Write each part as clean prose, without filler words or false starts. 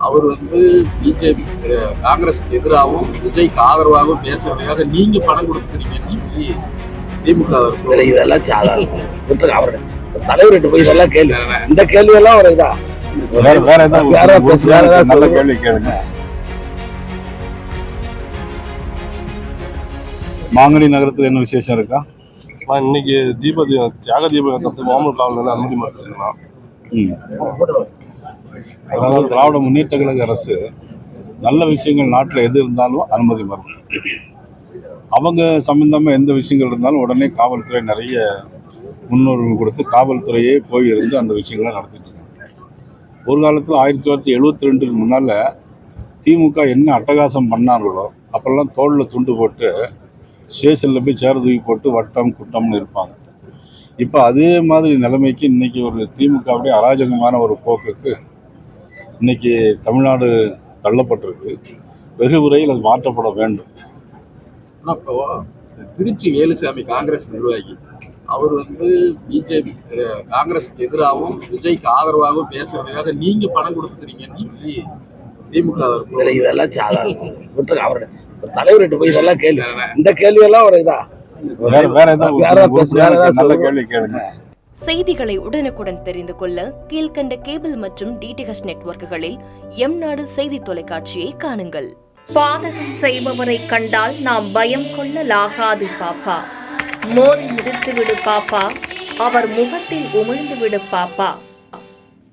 அவர் BJP காங்கிரஸுக்கு எதிராகவும் விஜய்க்கு ஆதரவாகவும் பேசுறதுக்காக நீங்க பணம் கொடுத்துறீங்கன்னு சொல்லி திமுக இதெல்லாம் சாதாரண அவர் தலைவர்கிட்ட போய் இதெல்லாம் கேள்வி, இந்த கேள்வி எல்லாம் ஒரு இதா வேற கேள்வி கேளுங்க. மாங்கனி நகரத்துல என்ன விசேஷம் இருக்கா? இன்னைக்கு தியாக தீபம் மாமூல் காவல் அனுமதி மறுத்துருக்கலாம். அதாவது திராவிட முன்னேற்ற கழக அரசு நல்ல விஷயங்கள் நாட்டில் எது இருந்தாலும் அனுமதி மறுக்கும். அவங்க சம்பந்தமாக எந்த விஷயங்கள் இருந்தாலும் உடனே காவல்துறை நிறைய முன்னுரிமை கொடுத்து காவல்துறையே போய் இருந்து அந்த விஷயங்களை நடத்திட்டு இருக்காங்க. ஒரு காலத்தில் 1972 முன்னால் திமுக என்ன அட்டகாசம் பண்ணாங்களோ அப்போல்லாம் தோளில் துண்டு போட்டு ஸ்டேஷனில் போய் சேர தூக்கி போட்டு வட்டம் குட்டம்னு இருப்பாங்க. இப்போ அதே மாதிரி நிலைமைக்கு இன்றைக்கி ஒரு திமுகவுடைய அராஜகமான ஒரு போக்குக்கு இன்றைக்கி தமிழ்நாடு தள்ளப்பட்டிருக்கு. வெகு விரைவில் அது மாற்றப்பட வேண்டும். இப்போ திருச்சி வேலுசாமி காங்கிரஸ் நிர்வாகி அவர் பிஜேபி காங்கிரஸுக்கு எதிராகவும் விஜய்க்கு ஆதரவாகவும் பேசுறதுக்காக நீங்க பணம் கொடுத்துறீங்கன்னு சொல்லி திமுக இதெல்லாம் சாதாரண அவர் தலைவர்கிட்ட போய் இதெல்லாம் கேள்வி, இந்த கேள்வி எல்லாம் ஒரு இதா நல்ல கேள்வி கேளுங்க. செய்திகளை உடனுக்குடன் தெரிந்து கொள்ள கீழ்கண்ட கேபிள் மற்றும் டிடிஹெச் நெட்வொர்க்குகளில் எம்நாடு செய்தி தொலைக்காட்சியை காணுங்கள். பாதகம் செய்பவரை கண்டால் நாம் பயம் கொள்ளலாகாது பாப்பா. மோதி மிதித்து விடு பாப்பா, அவர் முகத்தில் உமிழ்ந்து விடு பாப்பா.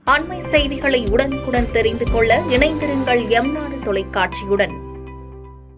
அண்மை செய்திகளை உடனுக்குடன் தெரிந்து கொள்ள இணைந்திருங்கள் எம்நாடு தொலைக்காட்சியுடன்.